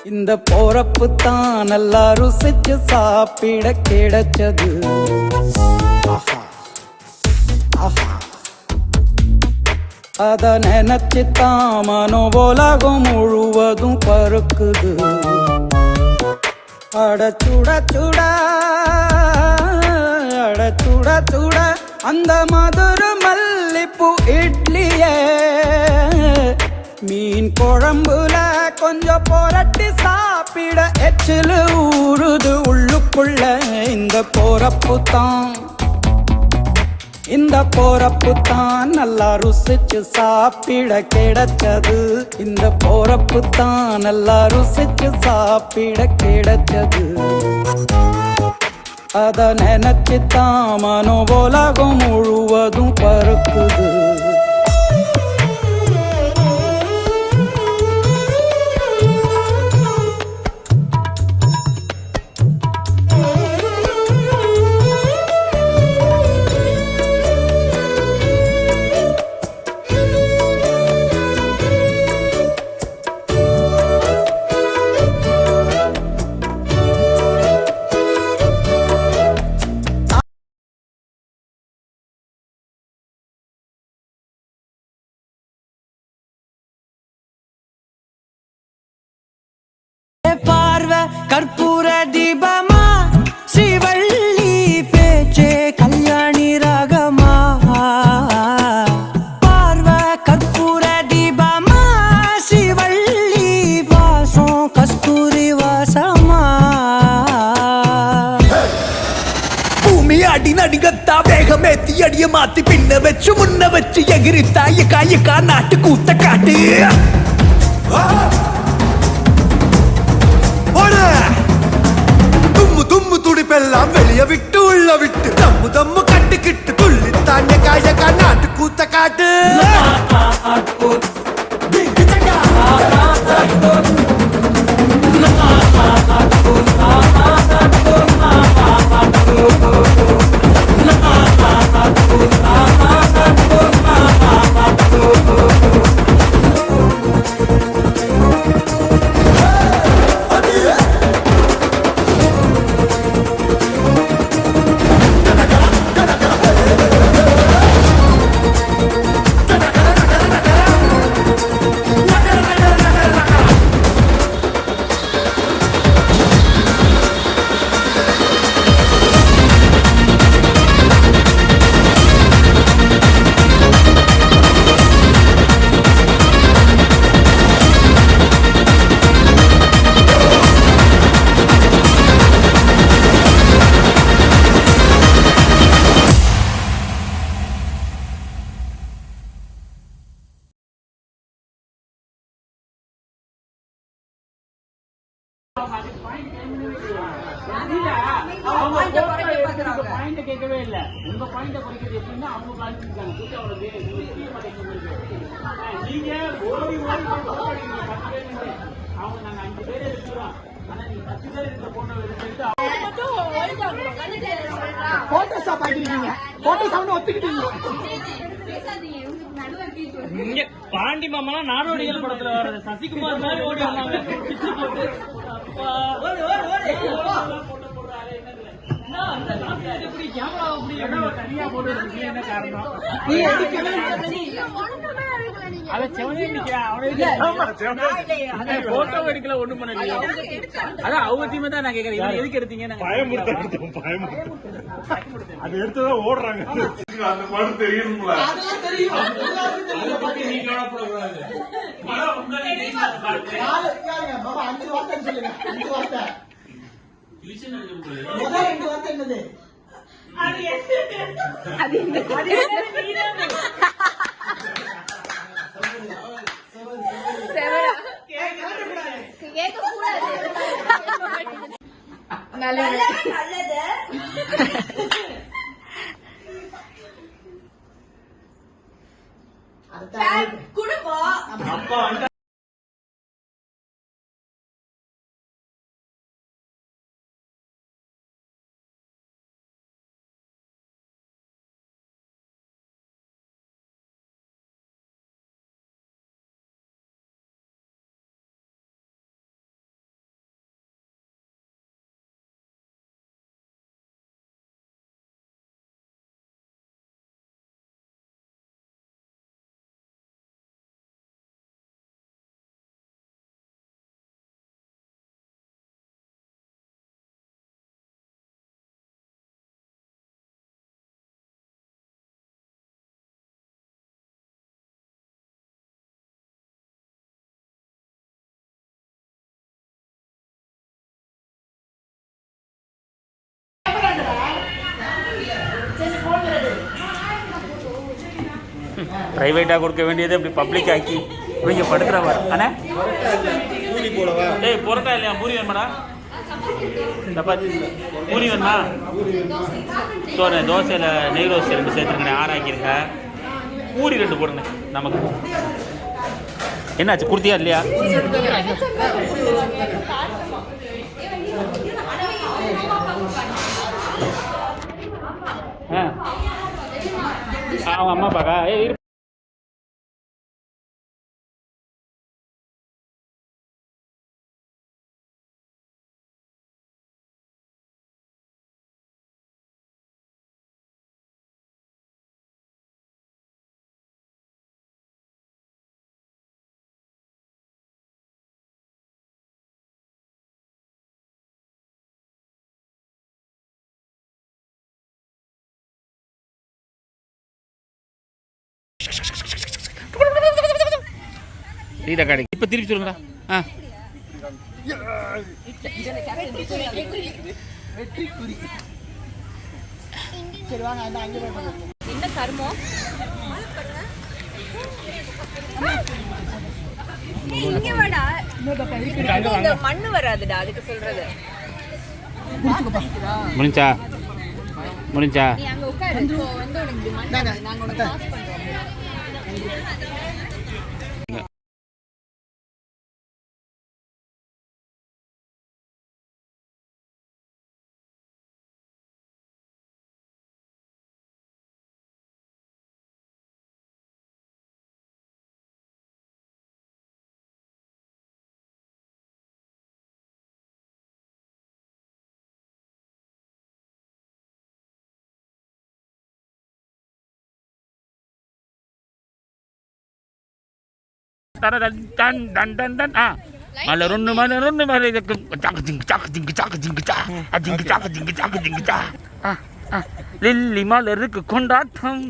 இந்த போறப்பு தான் நல்லா ருசிச்சு சாப்பிட கிடைச்சது. அத நினைச்சுத்தான் மனோ உலகம் முழுவதும் பருக்குது. அட சுட சுட அட சுட சுட அந்த மதுர மல்லிப்பூ இட்லியே மீன் குழம்புல கொஞ்சம் புரட்டி சாப்பிட எச்சிலு ஊறுது உள்ளுக்குள்ள. இந்த போறப்பு தான் நல்லா ருசிச்சு சாப்பிட கிடைச்சது. இந்த போறப்பு தான் நல்லா ருசிச்சு சாப்பிட கிடைச்சது. அத நினைச்சுத்தான் மனோ உலகம் முழுவதும் பருக்குது. பார்வை கற்பூர தீபமா, ஸ்ரீவள்ளி பேச்சே கல்யாணி ராகமா. பார்வை கற்பூர தீபமா, ஸ்ரீவள்ளி வாசம் கஸ்தூரி வாசமா. பூமி அடி நடிகத்தா வேகமேத்தி அடிய மாத்தி பின்ன வச்சு முன்ன வச்சு எகிரித்தா எக்கா நாட்டு கூத்த காட்டு. தும்மு தும்மு துடிப்பெல்லாம் வெளிய விட்டு உள்ள விட்டு தம்மு தம்மு கட்டுக்கிட்டு துள்ளித்தாண்ட காயக்கா நாட்டு கூத்த காட்டு. பாயிண்ட் கேட்கவே இல்ல. உங்க பாயிண்ட் குறைக்கிறது எப்படின்னா அவங்க பாயிண்ட் நீங்க ஓடி அவங்க நாங்க 5 பேர் இருக்கிறோம். ஆனா நீங்க 10 பேர் இருக்கிற பொண்ணை எடுத்துட்டு போட்டோஷாப் ஆகிருக்கீங்க. போட்டோஷாப்னு ஒத்துக்கிட்டீங்க. பாண்டி மாமா நாடோடிகள் படத்துல வர்றது சசிகுமார் மாதிரி ஓடி வந்தாங்க. போட்டோ எடுக்கல ஒண்ணும் பண்ணலையா? அதான் அவங்க டீம் தான் நான் கேக்குறேன். எதுக்கு எடுத்தீங்க? அது எடுத்துதான் ஓடுறாங்க. அந்த படம் தெரியும்ல. நீ கவலைப்படக்கூடாது. குடும்பம் ப்ரைவேட்டாக கொடுக்க வேண்டியது இப்படி பப்ளிக் ஆக்கி இவங்க படுத்துறவா அண்ணே ஏய் பொரோட்டா இல்லையா பூரி வேணுமாடா சப்பாத்தி பூரி வேணுமா தோசையில் நெய் தோசை 2 சேர்த்துருங்கண்ணே 6 ஆக்கிருங்க பூரி 2 போடுங்க நமக்கு என்னாச்சு குர்த்தியா இல்லையா அவங்க அம்மா அப்பாக்கா ஏ ரீதா கடைக்கு இப்போ திருப்பி சொல்லுங்கடா ஆ என்ன கர்மம் இங்க வாடா இந்த மண்ணு வராதுடா அதுக்கு சொல்றது முடிஞ்சா நீ அங்க உட்காரு இப்போ வந்து உனக்கு மண்ணு நாங்க உனக்கு பாஸ் பண்றோம் మళ్ళీ రెండు మళ్ళీ లిల్లీ మలருக்கு கொண்டாட்டம்